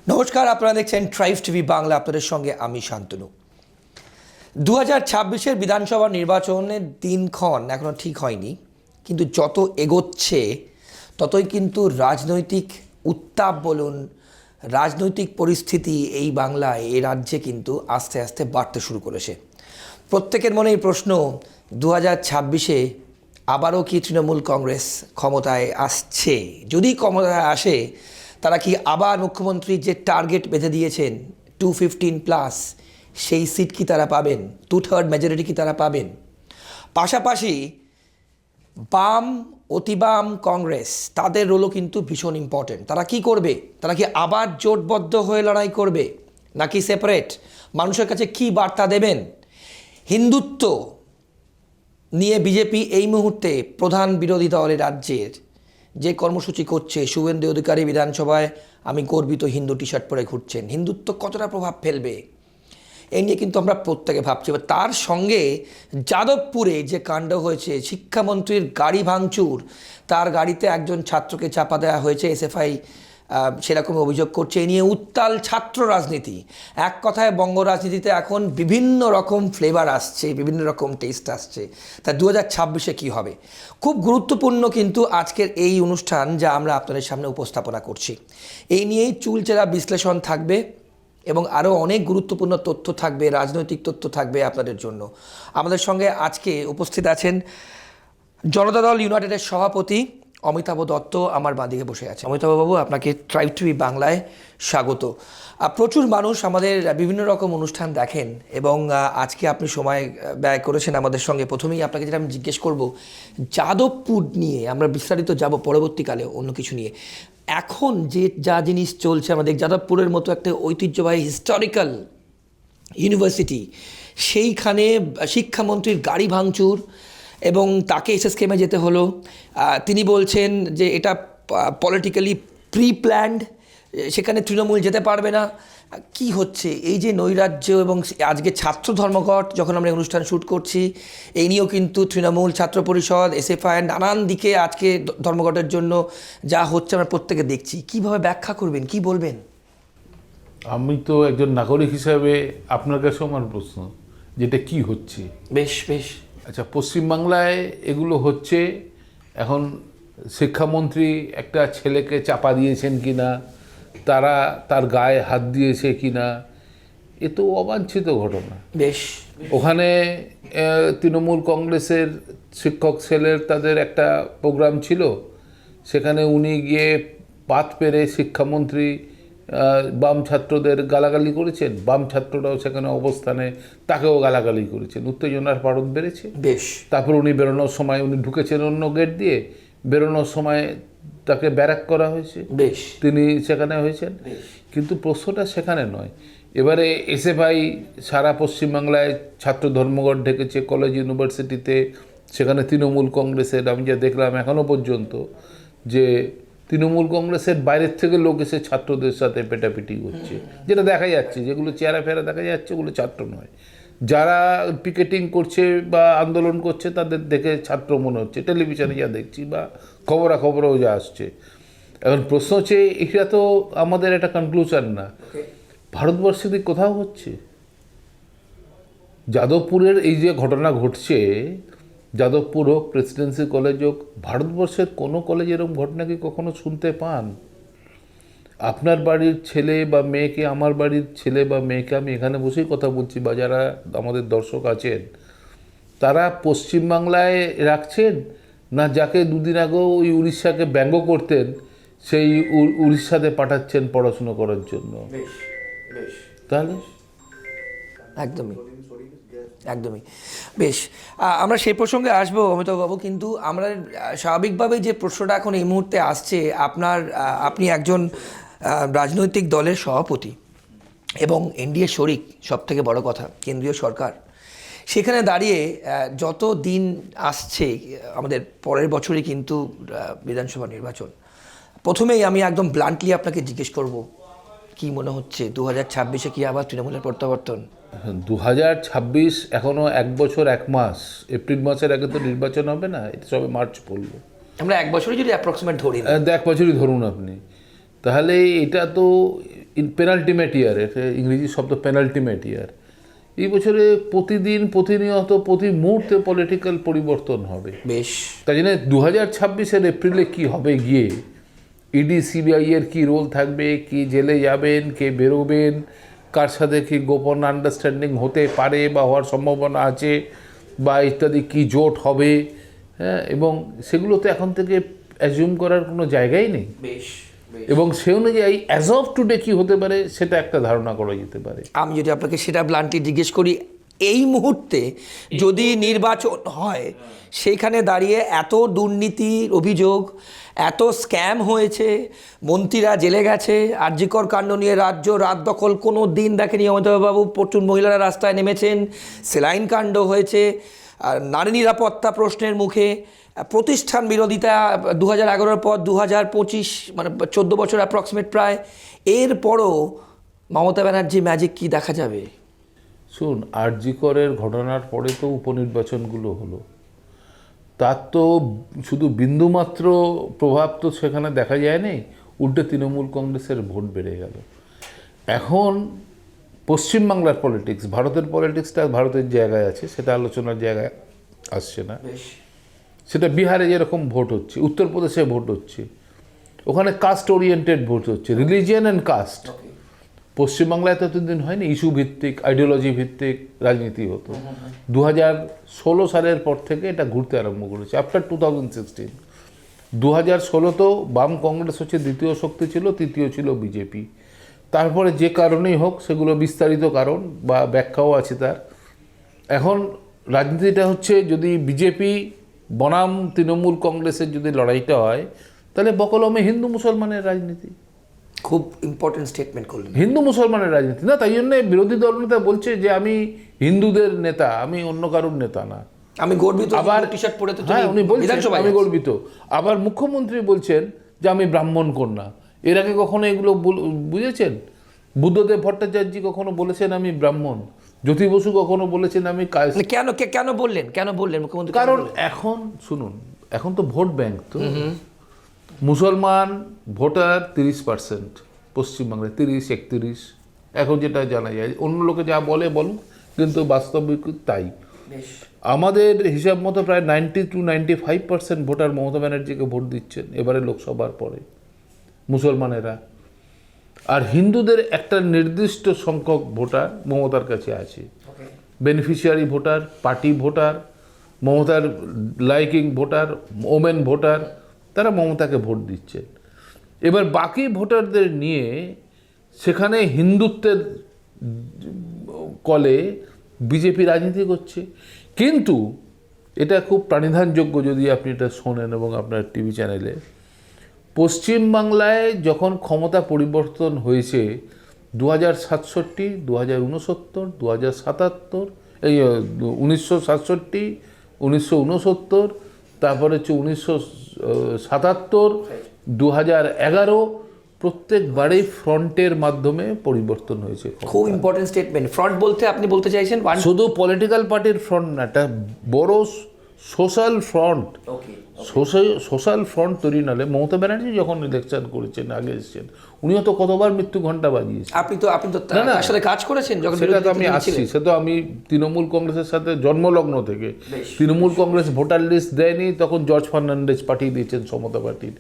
নমস্কার, আপনারা দেখছেন ট্রাইব টিভি বাংলা। আপনাদের সঙ্গে আমি শান্তনু। 2026-এর বিধানসভা নির্বাচনের দিনক্ষণ এখনও ঠিক হয়নি, কিন্তু যত এগোচ্ছে ততই কিন্তু রাজনৈতিক উত্তাপ বলুন, রাজনৈতিক পরিস্থিতি এই বাংলায়, এই রাজ্যে কিন্তু আস্তে আস্তে বাড়তে শুরু করেছে। প্রত্যেকের মনেই প্রশ্ন, 2026-এ আবারও কি তৃণমূল কংগ্রেস ক্ষমতায় আসছে? যদি ক্ষমতায় আসে, তারা কি আবার মুখ্যমন্ত্রীর যে টার্গেট বেঁধে দিয়েছেন 215+, সেই সিট কি তারা পাবেন? 2/3 মেজরিটি কি তারা পাবেন? পাশাপাশি বাম, অতিবাম কংগ্রেস, তাদের রোলও কিন্তু ভীষণ ইম্পর্টেন্ট। তারা কি করবে? তারা কি আবার জোটবদ্ধ হয়ে লড়াই করবে, নাকি সেপারেট? মানুষের কাছে কি বার্তা দেবেন? হিন্দুত্ব নিয়ে বিজেপি এই মুহূর্তে প্রধান বিরোধী দল রাজ্যের যে কর্মসূচি করছে, শুভেন্দু অধিকারী বিধানসভায় আমি গর্বিত হিন্দু টি শার্ট পরে ঘুরছেন, হিন্দুত্ব কতটা প্রভাব ফেলবে এই নিয়ে কিন্তু আমরা প্রত্যেকে ভাবছি। তার সঙ্গে যাদবপুরে যে কাণ্ড হয়েছে, শিক্ষামন্ত্রীর গাড়ি ভাঙচুর, তার গাড়িতে একজন ছাত্রকে চাপা দেওয়া হয়েছে, এসএফআই সেরকম অভিযোগ করছে। এই নিয়ে উত্তাল ছাত্র রাজনীতি। এক কথায় বঙ্গ রাজনীতিতে এখন বিভিন্ন রকম ফ্লেভার আসছে, বিভিন্ন রকম টেস্ট আসছে। তা 2026-এ কী হবে? খুব গুরুত্বপূর্ণ কিন্তু আজকের এই অনুষ্ঠান, যা আমরা আপনাদের সামনে উপস্থাপনা করছি। এই নিয়েই চুলচেরা বিশ্লেষণ থাকবে এবং আরও অনেক গুরুত্বপূর্ণ তথ্য থাকবে, রাজনৈতিক তথ্য থাকবে আপনাদের জন্য। আমাদের সঙ্গে আজকে উপস্থিত আছেন জনতা দল ইউনাইটেডের সভাপতি অমিতাভ দত্ত, আমার বাঁদিকে বসে আছে। অমিতাভবাবু, আপনাকে ট্রাইব টিভি বাংলায় স্বাগত। প্রচুর মানুষ আমাদের বিভিন্ন রকম অনুষ্ঠান দেখেন এবং আজকে আপনি সময় ব্যয় করেছেন আমাদের সঙ্গে। প্রথমেই আপনাকে যেটা আমি জিজ্ঞেস করব, যাদবপুর নিয়ে আমরা বিস্তারিত যাব পরবর্তীকালে অন্য কিছু নিয়ে। এখন যা জিনিস চলছে, আমাদের যাদবপুরের মতো একটা ঐতিহ্যবাহী হিস্টোরিক্যাল ইউনিভার্সিটি, সেইখানে শিক্ষামন্ত্রীর গাড়ি ভাঙচুর এবং তাকে এসএসকেএমে যেতে হলো। তিনি বলছেন যে এটা পলিটিক্যালি প্রি প্ল্যান্ড, সেখানে তৃণমূল যেতে পারবে না। কি হচ্ছে এই যে নৈরাজ্য? এবং আজকে ছাত্র ধর্মঘট, যখন আমরা অনুষ্ঠান শ্যুট করছি, এই নিয়েও কিন্তু তৃণমূল, ছাত্র পরিষদ, এসএফআই নানান দিকে আজকে ধর্মঘটের জন্য যা হচ্ছে আমরা প্রত্যেকে দেখছি। কিভাবে ব্যাখ্যা করবেন, কি বলবেন? আমি তো একজন নাগরিক হিসাবে আপনার কাছেও আমার প্রশ্ন, যেটা কি হচ্ছে। বেশ বেশ আচ্ছা, পশ্চিমবাংলায় এগুলো হচ্ছে। এখন শিক্ষামন্ত্রী একটা ছেলেকে চাপা দিয়েছেন কিনা, তারা তার গায়ে হাত দিয়েছে কিনা, এ তো অবাঞ্ছিত ঘটনা। বেশ, ওখানে তৃণমূল কংগ্রেসের শিক্ষক ছেলের তাদের একটা প্রোগ্রাম ছিল, সেখানে উনি গিয়ে পাত পেরে শিক্ষামন্ত্রী বাম ছাত্রদের গালাগালি করেছেন, বাম ছাত্ররাও সেখানে অবস্থানে তাকেও গালাগালি করেছেন, উত্তেজনার পারদ বেড়েছে। বেশ। তারপর উনি বেরোনোর সময় উনি ঢুকেছেন অন্য গেট দিয়ে, বেরোনোর সময় তাকে ব্যারাক করা হয়েছে, বেশ, তিনি সেখানে হয়েছেন। কিন্তু প্রশ্নটা সেখানে নয়। এবারে এসএফআই সারা পশ্চিমবাংলায় ছাত্র ধর্মঘট ডেকেছে, কলেজ ইউনিভার্সিটিতে, সেখানে তৃণমূল কংগ্রেসের আমি যা দেখলাম এখনও পর্যন্ত, যে তৃণমূল কংগ্রেসের বাইরের থেকে লোক এসে ছাত্রদের সাথে পেটাপিটি করছে, যেটা দেখা যাচ্ছে। যেগুলো চেহারা ফেরা দেখা যাচ্ছে ওগুলো ছাত্র নয়। যারা পিকেটিং করছে বা আন্দোলন করছে তাদের দেখে ছাত্র মনে হচ্ছে, টেলিভিশনে যা দেখছি বা খবরাখবরেও যা আসছে। এখন প্রশ্ন হচ্ছে, এটা তো আমাদের একটা কনক্লুশন না। ভারতবর্ষে কোথাও হচ্ছে? যাদবপুরের এই যে ঘটনা ঘটছে, যাদবপুর হোক, প্রেসিডেন্সি কলেজ হোক, ভারতবর্ষের কোনো কলেজে এরকম ঘটনা কি কখনো শুনতে পান? আপনার বাড়ির ছেলে বা মেয়েকে, আমার বাড়ির ছেলে বা মেয়েকে, আমি এখানে বসেই কথা বলছি, বা যারা আমাদের দর্শক আছেন, তারা পশ্চিমবাংলায় রাখছেন, না যাকে দুদিন আগেও ওই উড়িষ্যাকে ব্যঙ্গ করতেন সেই উড়িষ্যাতে পাঠাচ্ছেন পড়াশুনো করার জন্য? তাহলে একদমই একদমই। বেশ, আমরা সেই প্রসঙ্গে আসবো অমিতাভবাবু, কিন্তু আমরা স্বাভাবিকভাবে যে প্রশ্নটা এখন এই মুহূর্তে আসছে, আপনি একজন রাজনৈতিক দলের সভাপতি এবং এনডিএ শরিক, সব থেকে বড় কথা কেন্দ্রীয় সরকার। সেখানে দাঁড়িয়ে যত দিন আসছে, আমাদের পরের বছরই কিন্তু বিধানসভা নির্বাচন। প্রথমেই আমি একদম ব্লান্টলি আপনাকে জিজ্ঞেস করব, কি মনে হচ্ছে 2026-এ কি আবার তৃণমূলের প্রত্যাবর্তন? 2026 এখনও 1 বছর 1 মাস, এপ্রিল মাসের আগে তো নির্বাচন হবে না, এটা সবে মার্চ পড়লো। আমরা 1 বছরই যদি অ্যাপ্রক্সিমেট ধরি, 1 বছরই ধরুন আপনি, তাহলে এটা তো পেনাল্টিমেট ইয়ার, এটা ইংরেজি শব্দ পেনাল্টিমেট ইয়ার। এই বছরে প্রতিনিয়ত প্রতি মুহূর্তে পলিটিক্যাল পরিবর্তন হবে। বেশ, তাই জন্য 2026-এর এপ্রিলে কি হবে গিয়ে, ইডি সিবিআই এর কী রোল থাকবে, কি জেলে যাবেন, কে বেরোবেন, কার সাথে কি গোপন আন্ডারস্ট্যান্ডিং হতে পারে বা হওয়ার সম্ভাবনা আছে, বা ইত্যাদি কি জোট হবে, হ্যাঁ, এবং সেগুলো তো এখন থেকে অ্যাজিউম করার কোনো জায়গাই নেই। বেশ, এবং সে অনুযায়ী অ্যাজ অফ টুডে কী হতে পারে সেটা একটা ধারণা করা যেতে পারে। আমি যদি আপনাকে সেটা ব্লান্টলি জিজ্ঞেস করি, এই মুহূর্তে যদি নির্বাচন হয়, সেইখানে দাঁড়িয়ে এত দুর্নীতির অভিযোগ, এত স্ক্যাম হয়েছে, মন্ত্রীরা জেলে গেছে, আরজিকর কাণ্ড নিয়ে রাজ্য রাত দখল কোনো দিন দেখেনি অমিতাভবাবু, প্রচুর মহিলারা রাস্তায় নেমেছেন, সেলাইন কাণ্ড হয়েছে, আর নারী নিরাপত্তা প্রশ্নের মুখে, প্রতিষ্ঠান বিরোধিতা 2011 পর 2025, মানে 14 বছর অ্যাপ্রক্সিমেট প্রায়, এরপরও মমতা ব্যানার্জি ম্যাজিক কি দেখা যাবে? শুন, আরজিকরের ঘটনার পরে তো উপনির্বাচনগুলো হলো, তার তো শুধু বিন্দুমাত্র প্রভাব তো সেখানে দেখা যায়নি, উল্টে তৃণমূল কংগ্রেসের ভোট বেড়ে গেল। এখন পশ্চিমবাংলার পলিটিক্স, ভারতের পলিটিক্সটা ভারতের জায়গায় আছে, সেটা আলোচনার জায়গায় আসছে না। সেটা বিহারে যেরকম ভোট হচ্ছে, উত্তরপ্রদেশে ভোট হচ্ছে, ওখানে কাস্ট ওরিয়েন্টেড ভোট হচ্ছে, রিলিজিয়ন অ্যান্ড কাস্ট। পশ্চিমবাংলায় তো এতদিন হয়নি, ইস্যু ভিত্তিক, আইডিওলজি ভিত্তিক রাজনীতি হতো। 2016 সালের পর থেকে এটা ঘুরতে আরম্ভ করেছে, আফটার 2016। 2016 তো বাম কংগ্রেস হচ্ছে দ্বিতীয় শক্তি ছিল, তৃতীয় ছিল বিজেপি। তারপরে যে কারণেই হোক, সেগুলো বিস্তারিত কারণ বা ব্যাখ্যাও আছে তার। এখন রাজনীতিটা হচ্ছে, যদি বিজেপি বনাম তৃণমূল কংগ্রেসের যদি লড়াইটা হয়, তাহলে বকলমে হিন্দু মুসলমানের রাজনীতি। খুব ইম্পর্টেন্ট স্টেটমেন্ট করলেন। হিন্দু মুসলমানের রাজনীতি না, তাই জন্য বিরোধী দলনেতা বলছে যে আমি হিন্দুদের নেতা, আমি অন্য কারোর নেতা না। আমি গর্বিত, আবার টি শার্ট পরে তো হ্যাঁ, উনি বলছেন বিধানসভায় আমি গর্বিত। আবার মুখ্যমন্ত্রী বলছেন যে আমি ব্রাহ্মণ কন্যা। এর আগে কখনো এগুলো বুঝেছেন? বুদ্ধদেব ভট্টাচার্য কখনো বলেছেন আমি ব্রাহ্মণ? জ্যোতি বসু কখনো বলেছেন আমি মানে কেন বললেন মুখ্যমন্ত্রী? কারণ এখন শুনুন, এখন তো ভোট ব্যাংক, তো মুসলমান ভোটার 30% পশ্চিমবাংলায়, 30-31 এখন যেটা জানা যায়। অন্য লোকে যা বলুক, কিন্তু বাস্তবিক তাই। আমাদের হিসাব মতো প্রায় 90-95% ভোটার মমতা ব্যানার্জিকে ভোট দিচ্ছেন এবারে লোকসভার পরে, মুসলমানেরা। আর হিন্দুদের একটা নির্দিষ্ট সংখ্যক ভোটার মমতার কাছে আছে, বেনিফিশিয়ারি ভোটার, পার্টি ভোটার, মমতার লাইকিং ভোটার, ওমেন ভোটার, তারা মমতাকে ভোট দিচ্ছেন। এবার বাকি ভোটারদের নিয়ে সেখানে হিন্দুত্বের কলে বিজেপি রাজনীতি করছে। কিন্তু এটা খুব প্রাণিধানযোগ্য, যদি আপনি এটা শোনেন এবং আপনার টিভি চ্যানেলে, পশ্চিমবাংলায় যখন ক্ষমতা পরিবর্তন হয়েছে 2067, 2069, 2077, এই 1967, 1969, তারপরে হচ্ছে 1977, 2011, প্রত্যেকবারেই ফ্রন্টের মাধ্যমে পরিবর্তন হয়েছে। খুব ইম্পর্টেন্ট স্টেটমেন্ট। ফ্রন্ট বলতে আপনি বলতে চাইছেন শুধু পলিটিক্যাল পার্টির ফ্রন্ট না, একটা বড় সোশ্যাল ফ্রন্ট। সোশ্যাল ফ্রন্ট তৈরি নালে মমতা ব্যানার্জি যখন ইলেকশন করেছেন, আগে এসেছেন, উনিও তো কতবার মৃত্যু ঘণ্টা বাজিয়েছেন। আপনি তো তার সাথে কাজ করেছেন যখন। সেটা তো আমি আসছি, সে তো আমি তৃণমূল কংগ্রেসের সাথে জন্মলগ্ন থেকে। তৃণমূল কংগ্রেস ভোটার লিস্ট দেয়নি, তখন জর্জ ফার্নান্ডেজ পাঠিয়ে দিয়েছেন সমতা পার্টির।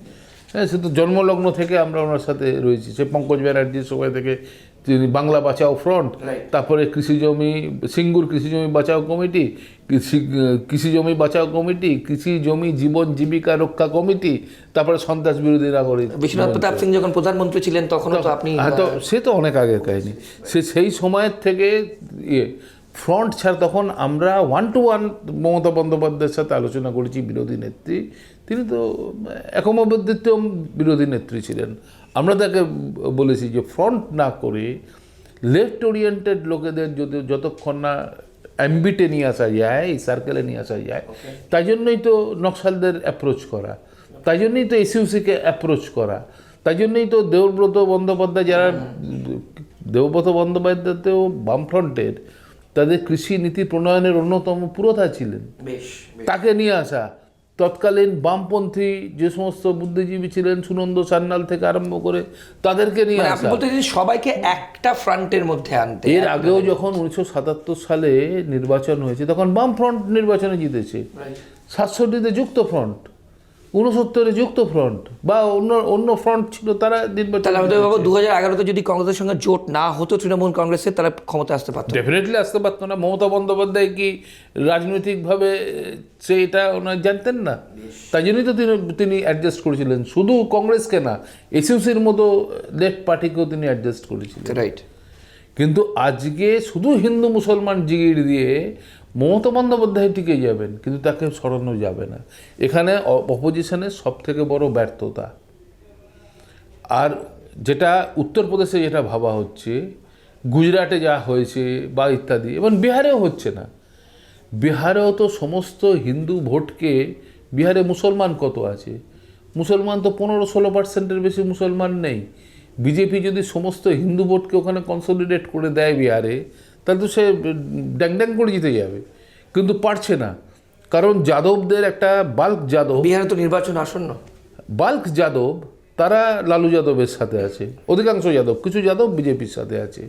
হ্যাঁ, সে তো জন্মলগ্ন থেকে আমরা ওনার সাথে রয়েছি। সে পঙ্কজ ব্যানার্জির সময় থেকে তিনি বাংলা বাঁচাও ফ্রন্ট, তারপরে সিঙ্গুর কৃষি জমি বাঁচাও কমিটি, কৃষি জমি বাঁচাও কমিটি, কৃষি জমি জীবন জীবিকা রক্ষা কমিটি, তারপরে সন্ত্রাস বিরোধী নাগরিক। বিশ্বনাথ প্রতাপ সিং যখন প্রধানমন্ত্রী ছিলেন তখন তো আপনি। হ্যাঁ, তো সে তো অনেক আগের কাহিনী। সেই সময়ের থেকে ফ্রন্ট ছাড়া, তখন আমরা 1-to-1 মমতা বন্দ্যোপাধ্যায়ের সাথে আলোচনা করেছি, বিরোধী নেত্রী। তিনি তো একমবদ্ধিত বিরোধী নেত্রী ছিলেন। আমরা তাকে বলেছি যে ফ্রন্ট না করে লেফট ওরিয়েন্টেড লোকেদের যদি যতক্ষণ না অ্যাম্বিটে নিয়ে আসা যায়, এই সার্কেলে নিয়ে আসা যায়, তাই জন্যই তো নকশালদের অ্যাপ্রোচ করা, তাই জন্যই তো এসইউসিকে অ্যাপ্রোচ করা, তাই জন্যই তো দেবব্রত বন্দ্যোপাধ্যায়, যারা দেবব্রত বন্দ্যোপাধ্যায়তেও বামফ্রন্টের, তাদের কৃষি নীতি প্রণয়নের অন্যতম পুরোধা ছিলেন, তাকে নিয়ে আসা, তৎকালীন বামপন্থী যে সমস্ত বুদ্ধিজীবী ছিলেন, সুনন্দ সান্যাল থেকে আরম্ভ করে তাদেরকে নিয়ে মানে আপনি আসা। বলতে চাইছেন সবাইকে একটা ফ্রন্টের মধ্যে আনতে। এর আগেও যখন 1977 সালে নির্বাচন হয়েছে তখন বাম ফ্রন্ট নির্বাচনে জিতেছে, 67-তে যুক্ত ফ্রন্ট, 69-এ যুক্ত ফ্রন্ট বা অন্য ফ্রন্ট ছিল, তারা নির্বাচন। তাহলে আমাদের বাবু 2011-তে যদি কংগ্রেসের সঙ্গে জোট না হতো তৃণমূল কংগ্রেসের, তারা ক্ষমতা আসতে পারতো? ডেফিনেটলি আসতে পারতো না। মমতা বন্দ্যোপাধ্যায় কি রাজনৈতিকভাবে সে এটা ওনার জানতেন না? তাই জন্যই তো তিনি অ্যাডজাস্ট করেছিলেন, শুধু কংগ্রেসকে না, এসইউসির মতো লেফট পার্টিকেও তিনি অ্যাডজাস্ট করেছিলেন। রাইট। কিন্তু আজকে শুধু হিন্দু মুসলমান জিগির দিয়ে মমতা বন্দ্যোপাধ্যায় টিকে যাবেন, কিন্তু তাকে সরানো যাবে না। এখানে অপোজিশনের সব থেকে বড় ব্যর্থতা। আর যেটা উত্তরপ্রদেশে যেটা ভাবা হচ্ছে, গুজরাটে যা হয়েছে বা ইত্যাদি, এবং বিহারেও হচ্ছে না। বিহারেও তো সমস্ত হিন্দু ভোটকে, বিহারে মুসলমান কত আছে? মুসলমান তো 15-16%-এর বেশি মুসলমান নেই। বিজেপি যদি সমস্ত হিন্দু ভোটকে ওখানে কনসলিডেট করে দেয় বিহারে, তাহলে তো সে ড্যাং ড্যাং করে জিতে যাবে, কিন্তু পারছে না। কারণ যাদবদের একটা যাদব, বিহারে তো নির্বাচন আসন্ন, যাদব, তারা লালু যাদবের সাথে আছে, অধিকাংশ যাদব, কিছু যাদব বিজেপির সাথে আছে।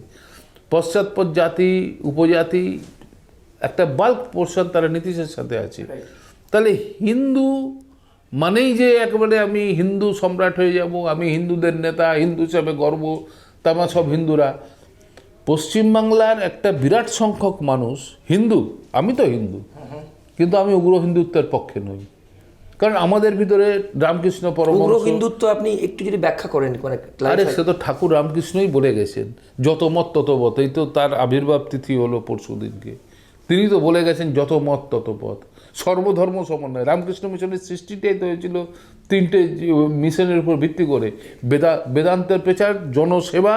পশ্চাৎপদ জাতি, উপজাতি, একটা পোর্শন তারা নীতিশের সাথে আছে। তাহলে হিন্দু মানেই যে একেবারে আমি হিন্দু সম্রাট হয়ে যাব, আমি হিন্দুদের নেতা, হিন্দু হিসাবে গর্ব, তামা সব হিন্দুরা। পশ্চিমবাংলার একটা বিরাট সংখ্যক মানুষ হিন্দু, আমি তো হিন্দু, কিন্তু আমি উগ্র হিন্দুত্বের পক্ষে নই। কারণ আমাদের ভিতরে রামকৃষ্ণ উগ্র পরমহংস, হিন্দুত্ব আপনি একটু যদি ব্যাখ্যা করেন, মানে আরে সে তো ঠাকুর রামকৃষ্ণই বলে গেছেন, যত মত তত পথ। এই তো তার আবির্ভাব তিথি হলো পরশু দিনকে। তিনি তো বলে গেছেন যত মত তত পথ, সর্বধর্ম সমন্বয়। রামকৃষ্ণ মিশনের সৃষ্টিটাই তো হয়েছিল 3টে মিশনের উপর ভিত্তি করে, বেদান্তের প্রচার, জনসেবা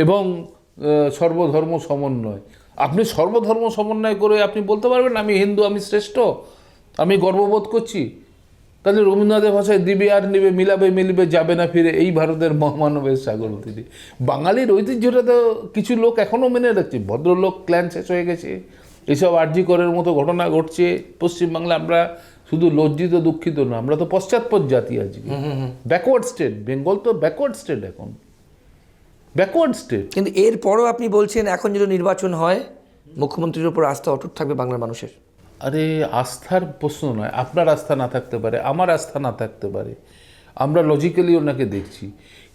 এবং সর্বধর্ম সমন্বয়। আপনি সর্বধর্ম সমন্বয় করে আপনি বলতে পারবেন আমি হিন্দু, আমি শ্রেষ্ঠ, আমি গর্ববোধ করছি? তাহলে রবীন্দ্রনাথের ভাষায় দিবে আর নিবে, মিলাবে মিলিবে, যাবে না ফিরে, এই ভারতের মহামানবের সাগর তিনি। বাঙালির ঐতিহ্যটা তো কিছু লোক এখনও মেনে রাখছে। ভদ্রলোক ক্ল্যান শেষ হয়ে গেছে, এসব আরজি করের মতো ঘটনা ঘটছে পশ্চিমবাংলা। আমরা শুধু লজ্জিত দুঃখিত না, আমরা তো পশ্চাৎপদ জাতি আজকে, ব্যাকওয়ার্ড স্টেট। বেঙ্গল তো ব্যাকওয়ার্ড স্টেট, এখন ব্যাকওয়ার্ড স্টেট। কিন্তু এরপরও আপনি বলছেন এখন যদি নির্বাচন হয় মুখ্যমন্ত্রীর উপর আস্থা অটুট থাকবে বাংলার মানুষের। আরে আস্থার প্রশ্ন নয়, আপনার আস্থা না থাকতে পারে, আমার আস্থা না থাকতে পারে, আমরা লজিক্যালি ওনাকে দেখছি,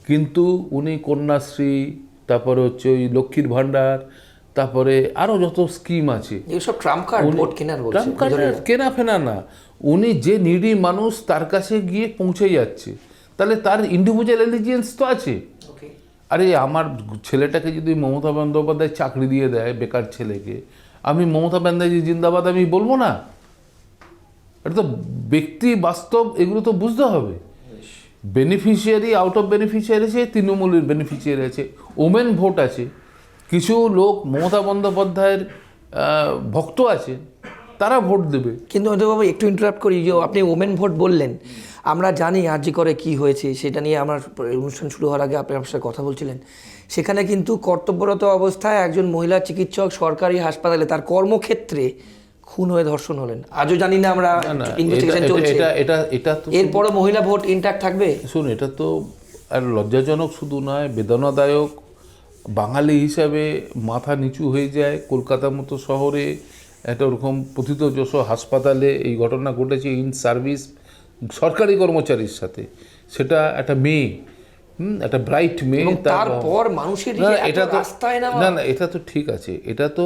কিন্তু উনি কন্যাশ্রী, তারপরে হচ্ছে ওই লক্ষ্মীর ভাণ্ডার, তারপরে আরও যত স্কিম আছে, এসব ট্রাম্প কার্ড ভোট কেনার বলছে। ট্রাম্প কার্ডের কেনা ফেনা না, উনি যে নিডি মানুষ তার কাছে গিয়ে পৌঁছে যাচ্ছে, তাহলে তার ইন্ডিভিজুয়াল এলিজিয়েন্স তো আছে। আরে আমার ছেলেটাকে যদি মমতা বন্দ্যোপাধ্যায় চাকরি দিয়ে দেয়, বেকার ছেলেকে, আমি মমতা ব্যানার্জি জিন্দাবাদ আমি বলবো না? এটা তো ব্যক্তি বাস্তব, এগুলো তো বুঝতে হবে। বেনিফিশিয়ারি, আউট অফ বেনিফিশিয়ারি আছে, তৃণমূলের বেনিফিশিয়ারি আছে, ওমেন ভোট আছে, কিছু লোক মমতা বন্দ্যোপাধ্যায়ের ভক্ত আছে, তারা ভোট দেবে। কিন্তু বাবু একটু ইন্টারাপ্ট করি, যে আপনি ওমেন ভোট বললেন, আমরা জানি আরজি করে কি হয়েছে, সেটা নিয়ে আমার অনুষ্ঠান শুরু হওয়ার আগে আপনি আমার সাথে কথা বলছিলেন। সেখানে কিন্তু কর্তব্যরত অবস্থায় একজন মহিলা চিকিৎসক সরকারি হাসপাতালে তার কর্মক্ষেত্রে খুন হয়ে ধর্ষণ হলেন। আজও জানি না, আমরা ইনভেস্টিগেশন চলছে। এটা তো এরপরে মহিলা ভোট ইনট্যাক্ট থাকবে? শুন, এটা তো আর লজ্জাজনক শুধু নয়, বেদনাদায়ক। বাঙালি হিসাবে মাথা নিচু হয়ে যায়। কলকাতার মতো শহরে একটা ওরকম পতিতযশ হাসপাতালে এই ঘটনা ঘটেছে, ইন সার্ভিস সরকারি কর্মচারীর সাথে, সেটা একটা মেয়ে, একটা ব্রাইট মেয়ে। তারপর মানুষের এটা তো না, এটা তো ঠিক আছে, এটা তো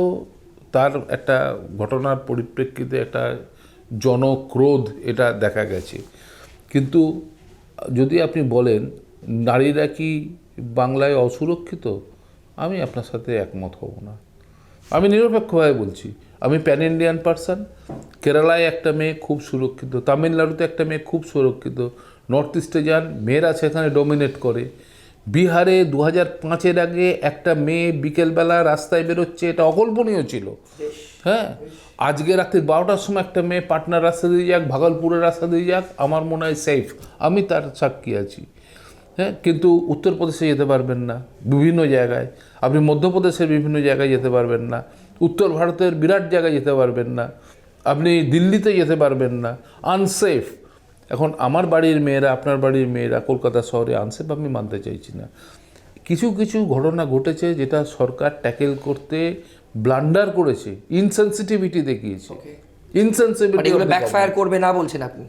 তার একটা ঘটনার পরিপ্রেক্ষিতে একটা জনক্রোধ এটা দেখা গেছে। কিন্তু যদি আপনি বলেন নারীরা কি বাংলায় অসুরক্ষিত, আমি আপনার সাথে একমত হব না। আমি নিরপেক্ষভাবে বলছি, আমি প্যান ইন্ডিয়ান পারসন। কেরালায় একটা মেয়ে খুব সুরক্ষিত, তামিলনাড়ুতে একটা মেয়ে খুব সুরক্ষিত, নর্থ ইস্টে যান মেয়েরা সেখানে ডমিনেট করে। বিহারে 2005-এর আগে একটা মেয়ে বিকেলবেলা রাস্তায় বেরোচ্ছে, এটা অকল্পনীয় ছিল। হ্যাঁ, আজকে রাত্রি 12টার সময় একটা মেয়ে পাটনার রাস্তা দিয়ে যাক, ভাগলপুরের রাস্তা দিয়ে যাক, আমার মনে হয় সেফ, আমি তার সাক্ষী আছি। হ্যাঁ, কিন্তু উত্তরপ্রদেশে যেতে পারবেন না বিভিন্ন জায়গায়, আপনি মধ্যপ্রদেশের বিভিন্ন জায়গায় যেতে পারবেন না, উত্তর ভারতের বিরাট জায়গায় যেতে পারবেন না, আপনি দিল্লিতে যেতে পারবেন না, আনসেফ। এখন আমার বাড়ির মেয়েরা, আপনার বাড়ির মেয়েরা কলকাতা শহরে আনছে, বা আমি মানতে চাইছি না, কিছু কিছু ঘটনা ঘটেছে যেটা সরকার ট্যাকেল করতে ব্লান্ডার করেছে, ইনসেনসিটিভিটি দেখিয়েছে। ইনসেনসিটিভিটি এগুলো ব্যাকফায়ার করবে না বলছেন আপনি?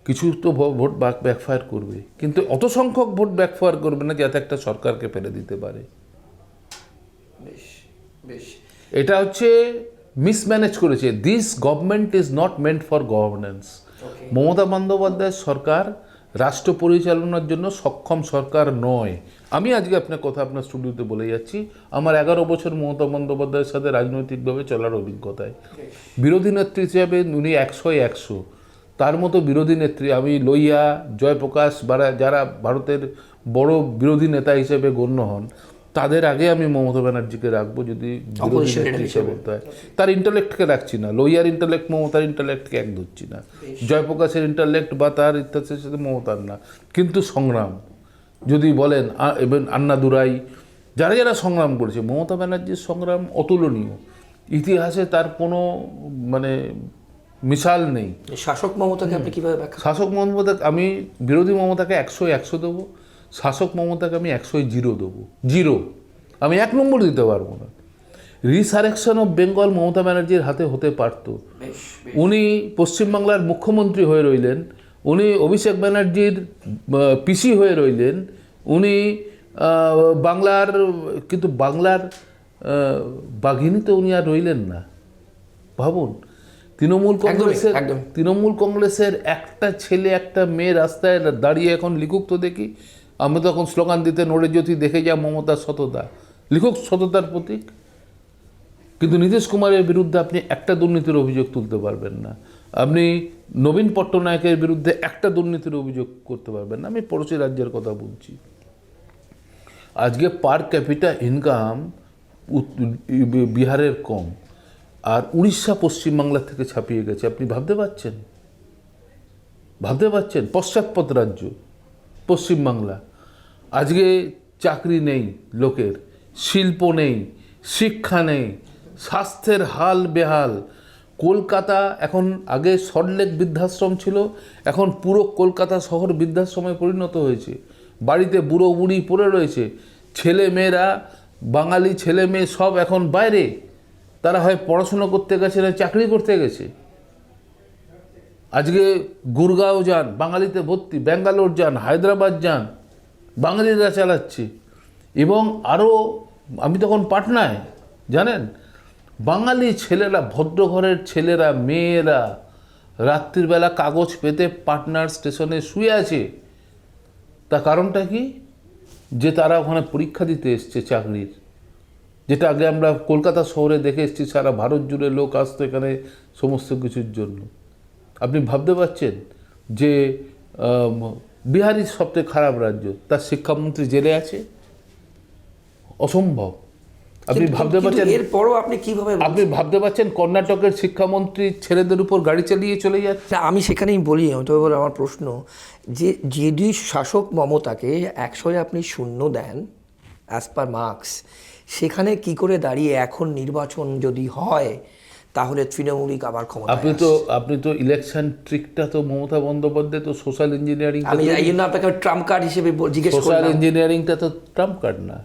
কিছু তো ভোট ব্যাকফায়ার করবে, কিন্তু অত সংখ্যক ভোট ব্যাকফায়ার করবে না যাতে একটা সরকারকে ফেলে দিতে পারে। বেশ বেশ এটা হচ্ছে মিসম্যানেজ করেছে। This government is not meant for governance. Mamata বন্দ্যোপাধ্যায়ের সরকার রাষ্ট্র পরিচালনার জন্য সক্ষম সরকার নয়। আমি আজকে আপনার কথা আপনার স্টুডিওতে বলে যাচ্ছি, আমার 11 বছর মমতা বন্দ্যোপাধ্যায়ের সাথে রাজনৈতিকভাবে চলার অভিজ্ঞতায়। বিরোধী নেত্রী হিসেবে উনি 100-100। তার মতো বিরোধী নেত্রী আমি লোহিয়া, জয়প্রকাশ, যারা ভারতের বড় বিরোধী নেতা হিসেবে গণ্য হন, তাদের আগে আমি মমতা ব্যানার্জিকে রাখবো যদি বিরোধী নেত্রী হিসেবে বলতে হয়। তার ইন্টালেক্টকে রাখছি না, লোহিয়ার ইন্টালেক্ট মমতার ইন্টালেক্টকে এক ধরছি না, জয়প্রকাশের ইন্টালেক্ট বা তার ইত্যাদির সাথে মমতার না, কিন্তু সংগ্রাম যদি বলেন, এবং আন্নাদুরাই, যারা যারা সংগ্রাম করেছে, মমতা ব্যানার্জির সংগ্রাম অতুলনীয়। ইতিহাসে তার কোনো মানে মিসাল নেই। শাসক মমতাকে আপনি কিভাবে ব্যাখ্যা? শাসক মমতা, আমি বিরোধী মমতাকে 100-100 দেবো, শাসক মমতাকে আমি 100-0 দেবো। 0 আমি 1 নম্বর দিতে পারবো না। রিসারেকশন অফ বেঙ্গল মমতা ব্যানার্জির হাতে হতে পারত। উনি পশ্চিমবাংলার মুখ্যমন্ত্রী হয়ে রইলেন, উনি অভিষেক ব্যানার্জির পিসি হয়ে রইলেন, উনি বাংলার, কিন্তু বাংলার বাঘিনী তো উনি আর রইলেন না। ভাবুন, তৃণমূল কংগ্রেসের একটা ছেলে একটা মেয়ে রাস্তায় দাঁড়িয়ে এখন লিখুক তো দেখি। আমরা তখন স্লোগান দিতে নড়ে জ্যোতি দেখে যা মমতার সততা, লিখুক সততার প্রতীক। কিন্তু নীতিশ কুমারের বিরুদ্ধে আপনি একটা দুর্নীতির অভিযোগ তুলতে পারবেন না, আপনি নবীন পট্টনায়কের বিরুদ্ধে একটা দুর্নীতির অভিযোগ করতে পারবেন না। আমি পড়োশী রাজ্যের কথা বলছি। আজকে পার ক্যাপিটা ইনকাম বিহারের কম, আর উড়িষ্যা পশ্চিমবাংলা থেকে ছাপিয়ে গেছে। আপনি ভাবতে পারছেন? পশ্চাৎপদ রাজ্য পশ্চিমবাংলা। আজকে চাকরি নেই লোকের, শিল্প নেই, শিক্ষা নেই, স্বাস্থ্যের হাল বেহাল। কলকাতা এখন, আগে সল্টলেক বৃদ্ধাশ্রম ছিল, এখন পুরো কলকাতা শহর বৃদ্ধাশ্রমে পরিণত হয়েছে। বাড়িতে বুড়ো বুড়ি পড়ে রয়েছে, ছেলে মেয়েরা, বাঙালি ছেলে মেয়ে সব এখন বাইরে, তারা হয় পড়াশুনো করতে গেছে না চাকরি করতে গেছে। আজকে গুরগাঁও যান, বাঙালিতে ভর্তি, ব্যাঙ্গালোর যান, হায়দ্রাবাদ যান, বাঙালিরা চালাচ্ছে। এবং আরও, আমি তখন পাটনায়, জানেন, বাঙালি ছেলেরা, ভদ্রঘরের ছেলেরা মেয়েরা রাত্রিবেলা কাগজ পেতে পাটনার স্টেশনে শুয়ে আছে। তার কারণটা কি? যে তারা ওখানে পরীক্ষা দিতে এসছে চাকরির, যেটা আগে আমরা কলকাতা শহরে দেখে এসেছি, সারা ভারত জুড়ে লোক আসতো এখানে সমস্ত কিছুর জন্য। আপনি ভাবতে পারছেন যে বিহারই সবচেয়ে খারাপ রাজ্য, তার শিক্ষামন্ত্রী জেলে আছে? অসম্ভব। আপনি ভাবতে পারছেন? এরপরও আপনি কিভাবে, আপনি ভাবতে পারছেন কর্ণাটকের শিক্ষামন্ত্রী ছেলেদের উপর গাড়ি চালিয়ে চলে যাচ্ছে? আমি সেখানেই বলি, তবে আমার প্রশ্ন যে যদি শাসক মমতাকে 100-এ আপনি 0 দেন অ্যাজ পার মার্কস, সেখানে কি করে দাঁড়িয়ে এখন নির্বাচন যদি হয় তাহলে তৃণমূলই আবার ক্ষমতা? আপনি তো ইলেকশন ট্রিকটা তো মমতা বন্দ্যোপাধ্যায় তো সোশ্যাল ইঞ্জিনিয়ারিং, আমি এই জন্য আপনাকে ট্রাম্প কার্ড হিসেবে জিজ্ঞেস করলাম। সোশ্যাল ইঞ্জিনিয়ারিংটা তো ট্রাম্প কার্ড না।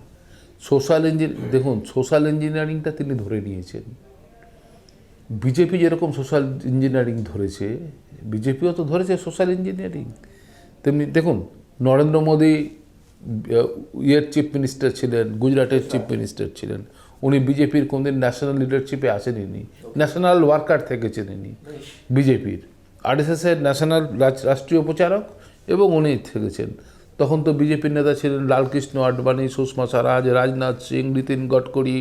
দেখুন, সোশ্যাল ইঞ্জিনিয়ারিংটা তিনি ধরে নিয়েছেন। বিজেপি যেরকম সোশ্যাল ইঞ্জিনিয়ারিং ধরেছে, বিজেপিও তো ধরেছে সোশ্যাল ইঞ্জিনিয়ারিং। তেমনি দেখুন, নরেন্দ্র মোদী চিফ মিনিস্টার ছিলেন, গুজরাটের চিফ মিনিস্টার ছিলেন, উনি বিজেপির কোনদিন ন্যাশনাল লিডারশিপে আসেনি, ন্যাশনাল ওয়ার্কার থেকেছেন ইনি বিজেপির, আরএসএসের ন্যাশনাল রাষ্ট্রীয় প্রচারক, এবং উনি থেকেছেন। তখন তো বিজেপির নেতা ছিলেন লালকৃষ্ণ আডবাণী, সুষমা স্বরাজ, রাজনাথ সিং, নীতিন গডকরি,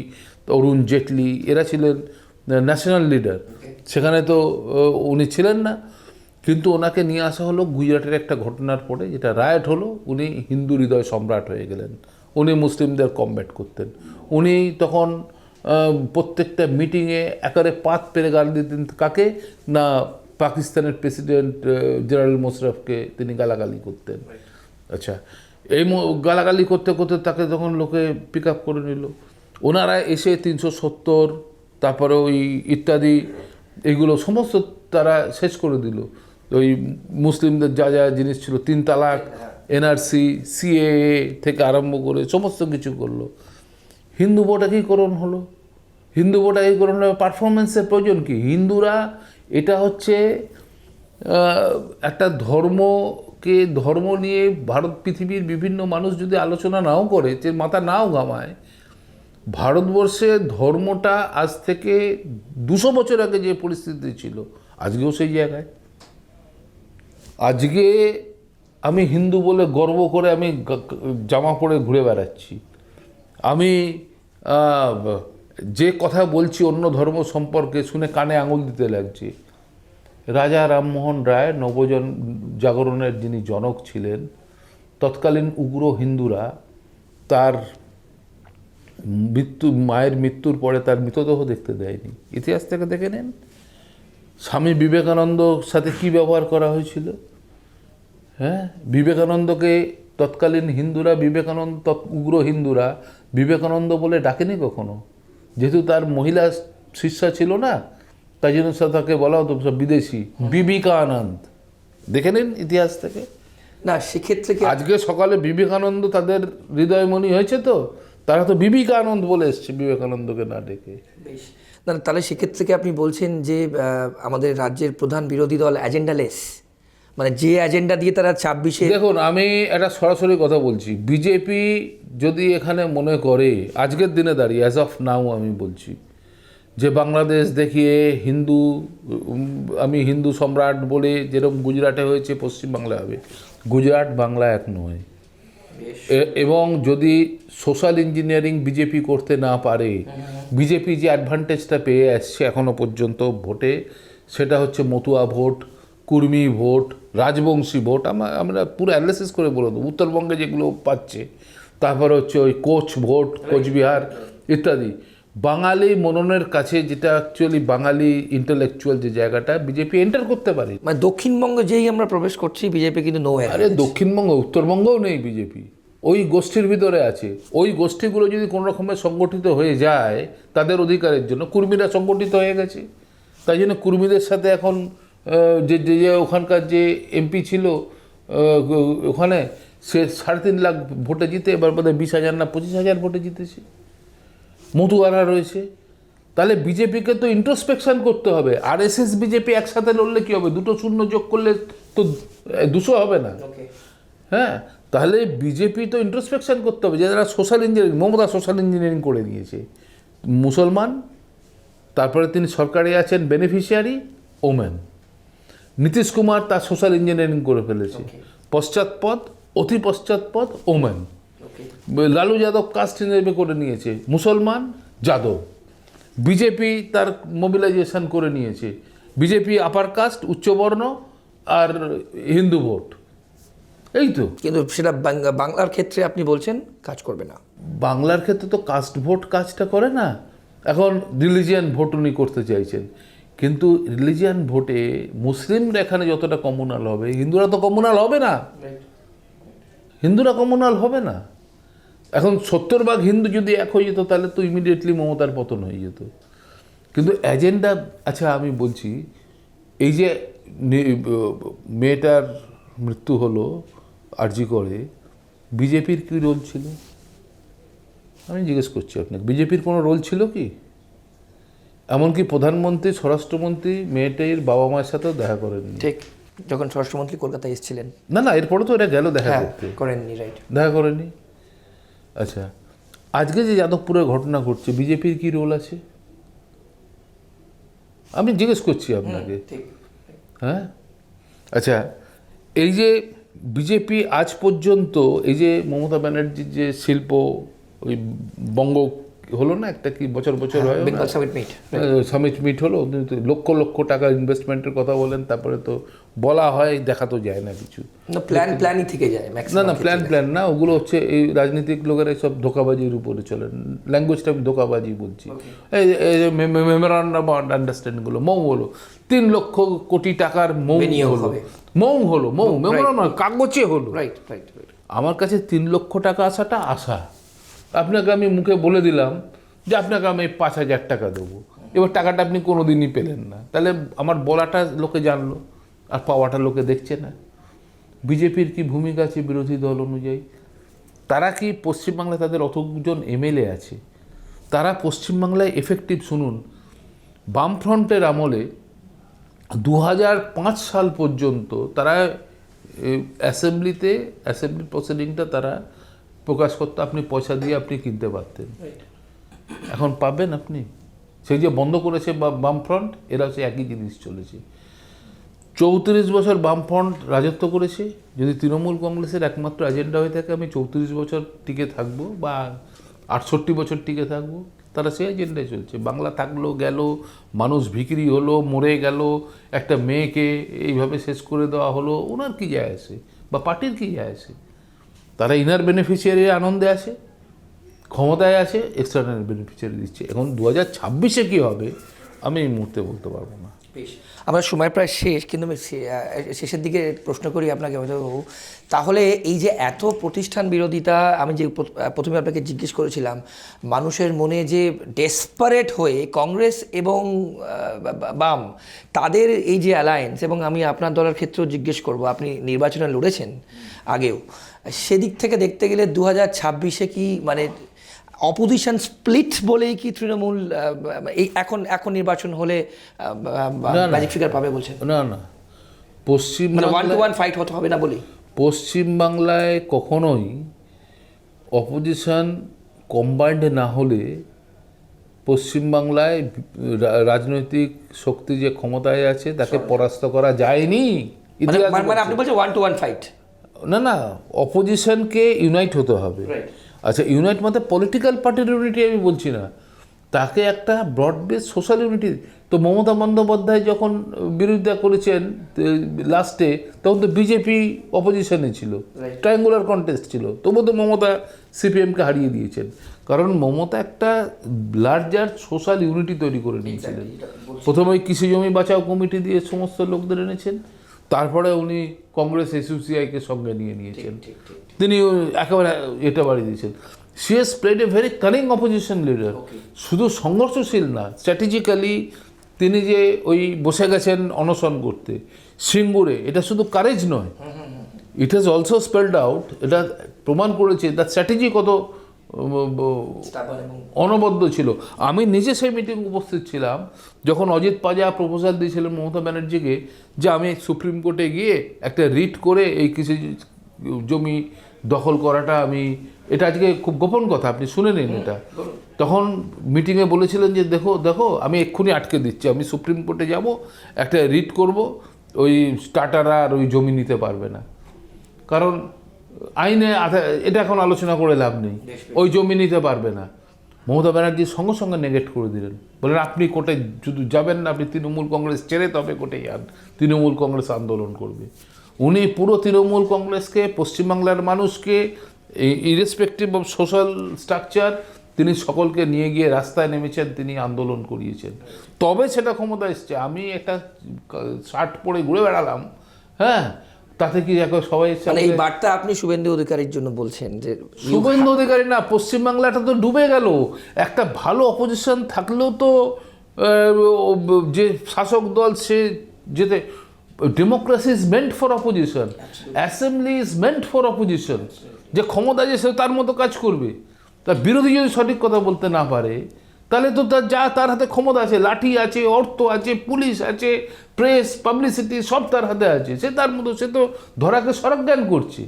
অরুণ জেটলি, এরা ছিলেন ন্যাশনাল লিডার। সেখানে তো উনি ছিলেন না, কিন্তু ওনাকে নিয়ে আসা হলো গুজরাটের একটা ঘটনার পরে, যেটা রায়ট হলো। উনি হিন্দু হৃদয় সম্রাট হয়ে গেলেন, উনি মুসলিমদের কমব্যাট করতেন। উনি তখন প্রত্যেকটা মিটিংয়ে একেবারে পাত পেরে গাল দিতেন, কাকে না? পাকিস্তানের প্রেসিডেন্ট জেনারেল মোশাররফকে তিনি গালাগালি করতেন। আচ্ছা, এই গালাগালি করতে করতে তাকে তখন লোকে পিক আপ করে নিল। ওনারা এসে 370, তারপরে ওই ইত্যাদি, এইগুলো সমস্ত তারা শেষ করে দিল। ওই মুসলিমদের যা যা জিনিস ছিল, 3 তালাক, এনআরসি, সিএএ থেকে আরম্ভ করে সমস্ত কিছু করলো। হিন্দু ভোট একীকরণ হলো। হিন্দু ভোট একীকরণ হলো, পারফরমেন্সের প্রয়োজন কি? হিন্দুরা এটা হচ্ছে একটা ধর্ম নিয়ে ভারত পৃথিবীর বিভিন্ন মানুষ যদি আলোচনা নাও করে, যে মাথা নাও ঘামায়, ভারতবর্ষে ধর্মটা আজ থেকে 200 বছর আগে যে পরিস্থিতি ছিল আজকেও সেই জায়গায়। আজকে আমি হিন্দু বলে গর্ব করে আমি জামা পরে ঘুরে বেড়াচ্ছি। আমি যে কথা বলছি অন্য ধর্ম সম্পর্কে শুনে কানে আঙুল দিতে লাগছে। রাজা রামমোহন রায় জাগরণের যিনি জনক ছিলেন, তৎকালীন উগ্র হিন্দুরা তার মায়ের মৃত্যুর পরে তার মৃতদেহ দেখতে দেয়নি। ইতিহাস থেকে দেখে নেন স্বামী বিবেকানন্দর সাথে কি ব্যবহার করা হয়েছিল। হ্যাঁ, বিবেকানন্দকে তৎকালীন হিন্দুরা উগ্র হিন্দুরা বিবেকানন্দ বলে ডাকেনি কখনো, যেহেতু তার মহিলা শিষ্যা ছিল না, তাই জন্য তাকে বলা হতো সব বিদেশি বিবেকানন্দ। দেখে নিন ইতিহাস থেকে। না সেক্ষেত্রে কি আজকে সকালে বিবেকানন্দ তাদের হৃদয়মণি হয়েছে, তো তারা তো বিবেকানন্দ বলে এসছে বিবেকানন্দকে না ডেকে। বেশ, না তাহলে সেক্ষেত্রে কি আপনি বলছেন যে আমাদের রাজ্যের প্রধান বিরোধী দল এজেন্ডালেস, মানে যে এজেন্ডা দিয়ে তারা 26-এ? দেখুন, আমি একটা সরাসরি কথা বলছি, বিজেপি যদি এখানে মনে করে আজকের দিনে দাঁড়িয়ে অ্যাজ অফ নাও আমি বলছি যে বাংলাদেশ দেখিয়ে আমি হিন্দু সম্রাট বলে যেরকম গুজরাটে হয়েছে পশ্চিমবাংলায় হবে, গুজরাট বাংলা এক নয়। এবং যদি সোশ্যাল ইঞ্জিনিয়ারিং বিজেপি করতে না পারে, বিজেপি যে অ্যাডভান্টেজটা পেয়ে আসছে এখনো পর্যন্ত ভোটে, সেটা হচ্ছে Matua vote, Kurmi vote, Rajbanshi vote. আমরা পুরো অ্যানালিসিস করে বলে দেবো উত্তরবঙ্গে যেগুলো পাচ্ছে, তারপরে হচ্ছে ওই কোচ ভোট, কোচবিহার ইত্যাদি। বাঙালি মননের কাছে যেটা অ্যাকচুয়ালি বাঙালি ইন্টেলেকচুয়াল যে জায়গাটা বিজেপি এন্টার করতে পারে। মানে দক্ষিণবঙ্গে যেই আমরা প্রবেশ করছি বিজেপি কিন্তু আরে দক্ষিণবঙ্গ উত্তরবঙ্গও নেই বিজেপি, ওই গোষ্ঠীর ভিতরে আছে। ওই গোষ্ঠীগুলো যদি কোনো রকমের সংগঠিত হয়ে যায় তাদের অধিকারের জন্য, কুর্মীরা সংগঠিত হয়ে গেছে, তাই জন্য কুর্মীদের সাথে এখন যে ওখানকার যে এমপি ছিল ওখানে, সে 3.5 লাখ ভোটে জিতে এবার বোধহয় 20,000 না 25,000 ভোটে জিতেছে। মতুয়ারা রয়েছে। তাহলে বিজেপিকে তো ইন্ট্রোস্পেকশন করতে হবে। আরএসএস বিজেপি একসাথে লড়লে কি হবে? 2 শূন্য যোগ করলে তো 200 হবে না। হ্যাঁ, তাহলে বিজেপি তো ইন্ট্রোস্পেকশন করতে হবে যে যারা social engineering, Mamata social engineering করে দিয়েছে। মুসলমান, তারপরে তিনি সরকারে আছেন বেনিফিশিয়ারি, ওমেন। নীতিশ কুমার তার সোশ্যাল ইঞ্জিনিয়ারিং করে ফেলেছে, পশ্চাৎপদ, অতি পশ্চাৎপদ, ওমেন। লালু যাদব কাস্ট হিসেবে করে নিয়েছে, মুসলমান, যাদব। বিজেপি তার মোবিলাইজেশন করে নিয়েছে, বিজেপি আপার কাস্ট, উচ্চবর্ণ আর হিন্দু ভোট, এই তো। কিন্তু সেটা বাংলার ক্ষেত্রে আপনি বলছেন কাজ করবে না। বাংলার ক্ষেত্রে তো কাস্ট ভোট কাজটা করে না। এখন রিলিজিয়ান ভোট উনি করতে চাইছেন, কিন্তু রিলিজিয়ান ভোটে মুসলিমরা এখানে যতটা কমিউনাল হবে, হিন্দুরা তো কমিউনাল হবে না। হিন্দুরা কমিউনাল হবে না। এখন 70 ভাগ হিন্দু যদি এক হয়ে যেত তাহলে তো ইমিডিয়েটলি মমতার পতন হয়ে যেত। কিন্তু এজেন্ডা, আচ্ছা আমি বলছি, এই যে মেয়েটার মৃত্যু হলো আরজি করে, বিজেপির কী রোল ছিল? আমি জিজ্ঞেস করছি আপনাকে, বিজেপির কোনো রোল ছিল কি? এমনকি প্রধানমন্ত্রী, স্বরাষ্ট্রমন্ত্রী মেয়েটির বাবা মায়ের সাথেও দেখা করেননি। ঠিক, যখন স্বরাষ্ট্রমন্ত্রী কলকাতায় এসেছিলেন। না, এরপরে তো এটা গেল দেখা করতে, করেননি, রাইট, দেখা করেনি। আচ্ছা, আজকে যে যাদবপুরের ঘটনা ঘটছে, বিজেপির কি রোল আছে? আমি জিজ্ঞেস করছি আপনাকে। হ্যাঁ, আচ্ছা, এই যে বিজেপি আজ পর্যন্ত, এই যে মমতা ব্যানার্জির যে শিল্প ওই বঙ্গ হলো না একটা, কি বছর হয় Bengal summit meet, summit meet হলো, লক্ষ লক্ষ টাকা ইনভেস্টমেন্টের কথা বলেন, তারপরে তো বলা হয়, দেখা তো যায় না কিছু। প্ল্যানই থেকে যায়। না, প্ল্যান না, ওগুলো হচ্ছে এই রাজনীতিক লোকেরা সব ধোকাবাজির উপরে চলেন। ল্যাঙ্গুয়েজটা আমি ধোকাবাজি বলছি। এই মেমোরান্ডাম অফ আন্ডারস্ট্যান্ডিংগুলো মৌ হলো, 3 লক্ষ কোটি টাকার মৌ হলো, মেমোরান্ডাম কাগজে হলো। রাইট। আমার কাছে 3 লক্ষ টাকা আসাটা আশা। আপনাকে আমি মুখে বলে দিলাম যে আপনাকে আমি 5,000 টাকা দেবো, এবার টাকাটা আপনি কোনো দিনই পেলেন না, তাহলে আমার বলাটা লোকে জানলো, আর পাওয়াটা লোকে দেখছে না। বিজেপির কি ভূমিকা আছে বিরোধী দল অনুযায়ী? তারা কি পশ্চিমবাংলায় তাদের অতজন এমএলএ আছে, তারা পশ্চিমবাংলায় এফেক্টিভ? শুনুন, বামফ্রন্টের আমলে 2005 সাল পর্যন্ত তারা অ্যাসেম্বলি প্রসিডিংটা তারা প্রকাশ করতে আপনি পয়সা দিয়ে আপনি কিনতে পারতেন। এখন পাবেন আপনি? সেই যে বন্ধ করেছে বামফ্রন্ট, এরা হচ্ছে একই জিনিস চলেছে। 34 বছর বামফ্রন্ট রাজত্ব করেছে। যদি তৃণমূল কংগ্রেসের একমাত্র এজেন্ডা হয়ে থাকে আমি 34 বছর টিকে থাকবো বা 68 বছর টিকে থাকবো, তারা সেই এজেন্ডায় চলছে। বাংলা থাকলো গেল, মানুষ বিক্রি হলো, মরে গেল, একটা মেয়েকে এইভাবে শেষ করে দেওয়া হলো, ওনার কী যায় আসে বা পার্টির কী যায় আসে? তারা ইনার বেনিফিশিয়ারি আনন্দে আছে, ক্ষমতায় আছে, এক্সটার্নাল বেনিফিশিয়ারি দিচ্ছে। এখন 2026-এ কী হবে আমি এই মুহূর্তে বলতে পারবো না। আমরা সময় প্রায় শেষ, কিন্তু আমি শেষের দিকে প্রশ্ন করি আপনাকে অমিতাভবাবু, তাহলে এই যে এত প্রতিষ্ঠান বিরোধিতা, আমি যে প্রথমে আপনাকে জিজ্ঞেস করেছিলাম, মানুষের মনে যে ডেসপারেট হয়ে কংগ্রেস এবং বাম তাদের এই যে অ্যালায়েন্স, এবং আমি আপনার দলের ক্ষেত্রেও জিজ্ঞেস করব, আপনি নির্বাচনে লড়েছেন আগেও, সেদিক থেকে দেখতে গেলে 2026-এ কি মানে অপোজিশন স্প্লিট বলেই কি তৃণমূল এই এখন নির্বাচন হলে ম্যাজিক ফিগার পাবে বলছেন? না না, মানে 1-to-1 ফাইট হতে হবে না বলি? পশ্চিমবাংলায় কখনোই অপোজিশন কম্বাইন্ড না হলে পশ্চিমবাংলায় রাজনৈতিক শক্তি যে ক্ষমতায় আছে তাকে পরাস্ত করা যায়নি। মানে আপনি বলছেন 1-to-1 ফাইট? না না, অপোজিশনকে ইউনাইট হতে হবে। আচ্ছা, ইউনাইট মানে পলিটিক্যাল পার্টির ইউনিটি আমি বলছি না, তাকে একটা ব্রড বেস সোশ্যাল ইউনিটি। তো মমতা বন্দ্যোপাধ্যায় যখন বিরোধিতা করেছেন লাস্টে, তখন তো বিজেপি অপোজিশনে ছিল, ট্রায়াঙ্গুলার কন্টেস্ট ছিল, তবুও তো মমতা সিপিএমকে হারিয়ে দিয়েছেন। কারণ মমতা একটা লার্জার সোশ্যাল ইউনিটি তৈরি করে নিয়েছিলেন। প্রথমে কৃষি জমি বাঁচাও কমিটি দিয়ে সমস্ত লোকদের এনেছেন, তারপরে উনি কংগ্রেস এসইউসিআইকে সঙ্গে নিয়েছেন, তিনি একেবারে এটা বাড়িয়ে দিয়েছেন। She has played a very cunning opposition leader. শুধু সংঘর্ষশীল না, স্ট্র্যাটেজিক্যালি তিনি যে ওই বসে গেছেন অনশন করতে সিঙ্গুরে, এটা শুধু কারেজ নয়, it has also spelled out, এটা প্রমাণ করেছে তার স্ট্র্যাটেজি কত অনবদ্য ছিল। আমি নিজে সেই মিটিং উপস্থিত ছিলাম যখন অজিত পাজা প্রপোজাল দিয়েছিলেন মমতা ব্যানার্জিকে যে আমি সুপ্রিম কোর্টে গিয়ে একটা রিট করে এই কৃষি জমি দখল করাটা আমি, এটা আজকে খুব গোপন কথা, আপনি শুনে নিন এটা। তখন মিটিংয়ে বলেছিলেন যে দেখো দেখো আমি এক্ষুনি আটকে দিচ্ছি, আমি সুপ্রিম কোর্টে যাব, একটা রিট করব, ওই স্টার্টাররা আর ওই জমি নিতে পারবে না, কারণ আইনে এটা এখন আলোচনা করে লাভ নেই, ওই জমি নিতে পারবে না। মমতা ব্যানার্জি সঙ্গে সঙ্গে নেগেট করে দিলেন, বলেন আপনি কোর্টে শুধু যাবেন না, আপনি তৃণমূল কংগ্রেস ছেড়ে তবে কোর্টে যান, তৃণমূল কংগ্রেস আন্দোলন করবে। উনি পুরো তৃণমূল কংগ্রেসকে, পশ্চিমবাংলার মানুষকে, ইরেসপেক্টিভ অফ সোশ্যাল স্ট্রাকচার, তিনি সকলকে নিয়ে গিয়ে রাস্তায় নেমেছেন, তিনি আন্দোলন করিয়েছেন, তবে সেটা ক্ষমতা এসছে। আমি একটা শার্ট পরে ঘুরে বেড়ালাম, হ্যাঁ, তাতে কি এখন সবাই, এই বার্তা আপনি শুভেন্দু অধিকারীর জন্য বলছেন? যে শুভেন্দু অধিকারী না, পশ্চিমবাংলাটা তো ডুবে গেল। একটা ভালো অপোজিশন থাকলেও তো যে শাসক দল সে যেতে, democracy is meant for opposition, assembly is meant for opposition. যে ক্ষমতা যে সে তার মতো কাজ করবে, তার বিরোধী যদি সঠিক কথা বলতে না পারে, তাহলে তো তার হাতে ক্ষমতা আছে, লাঠি আছে, অর্থ আছে, পুলিশ আছে, প্রেস পাবলিসিটি সব তার হাতে আছে, সে তার মতো, সে তো ধরাকে সড়ক জ্ঞান করছে,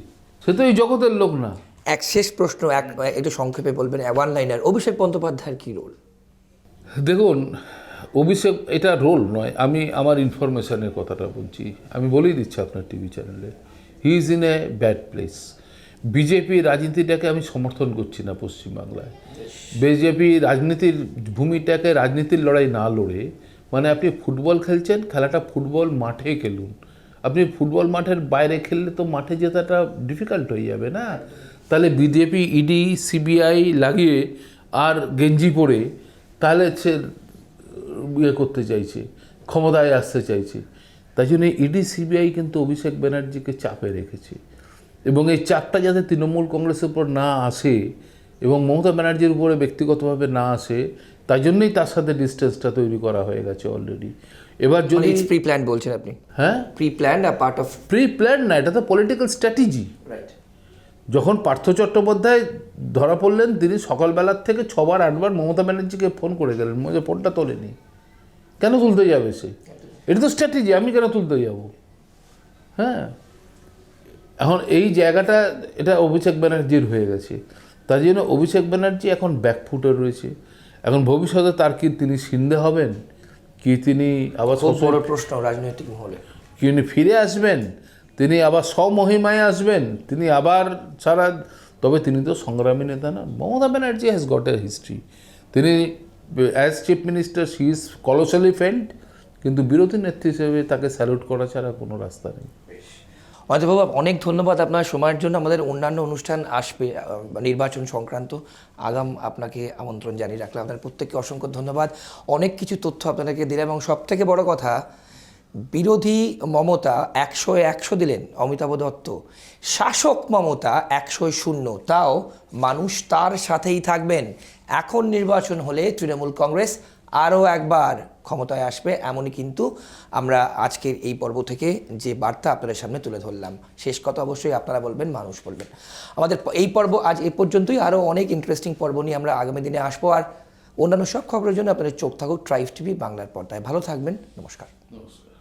সে তো এই জগতের লোক না। এক শেষ প্রশ্ন, একটু সংক্ষেপে বলবেন, ওয়ান লাইনার, অভিষেক বন্দ্যোপাধ্যায়ের কী রোল? দেখুন, অভিষেক এটা রোল নয়, আমি আমার ইনফরমেশনের কথাটা বলছি, আমি বলেই দিচ্ছি আপনার টিভি চ্যানেলে, he is in a bad place. BJP রাজনীতিটাকে আমি সমর্থন করছি না পশ্চিমবাংলায়। বিজেপি রাজনীতির ভূমিটাকে রাজনীতির লড়াই না লড়ে, মানে আপনি ফুটবল খেলছেন, খেলাটা ফুটবল মাঠে খেলুন। আপনি ফুটবল মাঠের বাইরে খেললে তো মাঠে জেতাটা ডিফিকাল্ট হয়ে যাবে না। তাহলে বিজেপি ইডি সিবিআই লাগিয়ে আর গেঞ্জি পরে তাহলে সে ইয়ে করতে চাইছে, ক্ষমতায় আসতে চাইছে। তাই জন্য ইডি সিবিআই কিন্তু অভিষেক ব্যানার্জিকে চাপে রেখেছে, এবং এই চাপটা যাতে তৃণমূল কংগ্রেসের উপর না আসে এবং মমতা ব্যানার্জির উপরে ব্যক্তিগতভাবে না আসে, তাই জন্যই তার সাথে ডিস্টেন্সটা তৈরি করা হয়ে গেছে অলরেডি। এবার যদি প্রি প্ল্যান বলছেন আপনি, হ্যাঁ প্রি প্ল্যান আর পার্ট অফ প্রি প্ল্যান না, এটা তো পলিটিক্যাল স্ট্র্যাটেজি। রাইট। যখন পার্থ চট্টোপাধ্যায় ধরা পড়লেন, তিনি সকালবেলার থেকে 6-8বার মমতা ব্যানার্জিকে ফোন করে গেলেন, মধ্যে ফোনটা তোলেনি। কেন তুলতে যাবে সে? এটা তো স্ট্র্যাটেজি, আমি কেন তুলতে যাব? হ্যাঁ, এখন এই জায়গাটা এটা অভিষেক ব্যানার্জির হয়ে গেছে, তার জন্য অভিষেক ব্যানার্জি এখন ব্যাকফুটে রয়েছে। এখন ভবিষ্যতে তার কি তিনি সিন্ধে হবেন, কি তিনি আবার খুব বড় প্রশ্ন রাজনৈতিক মহলে। কি উনি ফিরে আসবেন, তিনি আবার স্বমহিমায় আসবেন, তিনি আবার সারা, তবে তিনি তো সংগ্রামী নেতা না। Mamata Banerjee has got a history. তিনি as chief minister she is colossally failed, কিন্তু বিরোধী নেত্রী হিসেবে তাকে স্যালুট করা ছাড়া কোনো রাস্তা নেই। অজয়বাবু, অনেক ধন্যবাদ আপনার সময়ের জন্য। আমাদের অন্যান্য অনুষ্ঠান আসবে নির্বাচন সংক্রান্ত, আগাম আপনাকে আমন্ত্রণ জানিয়ে রাখলাম। আপনার প্রত্যেককে অসংখ্য ধন্যবাদ। অনেক কিছু তথ্য আপনাদেরকে দিলাম, এবং সবথেকে বড় কথা, বিরোধী মমতা 100-100 দিলেন অমিতাভ দত্ত, শাসক মমতা 100-0, তাও মানুষ তার সাথেই থাকবেন। এখন নির্বাচন হলে তৃণমূল কংগ্রেস আরও একবার ক্ষমতায় আসবে, এমনই কিন্তু আমরা আজকের এই পর্ব থেকে যে বার্তা আপনাদের সামনে তুলে ধরলাম। শেষ কথা অবশ্যই আপনারা বলবেন, মানুষ বলবেন। আমাদের এই পর্ব আজ এই পর্যন্তই। আরও অনেক ইন্টারেস্টিং পর্ব নিয়ে আমরা আগামী দিনে আসবো। আর অন্যান্য সব খবরের জন্য আপনাদের চোখ থাকুক ট্রাইব টিভি বাংলার পর্দায়। ভালো থাকবেন, নমস্কার।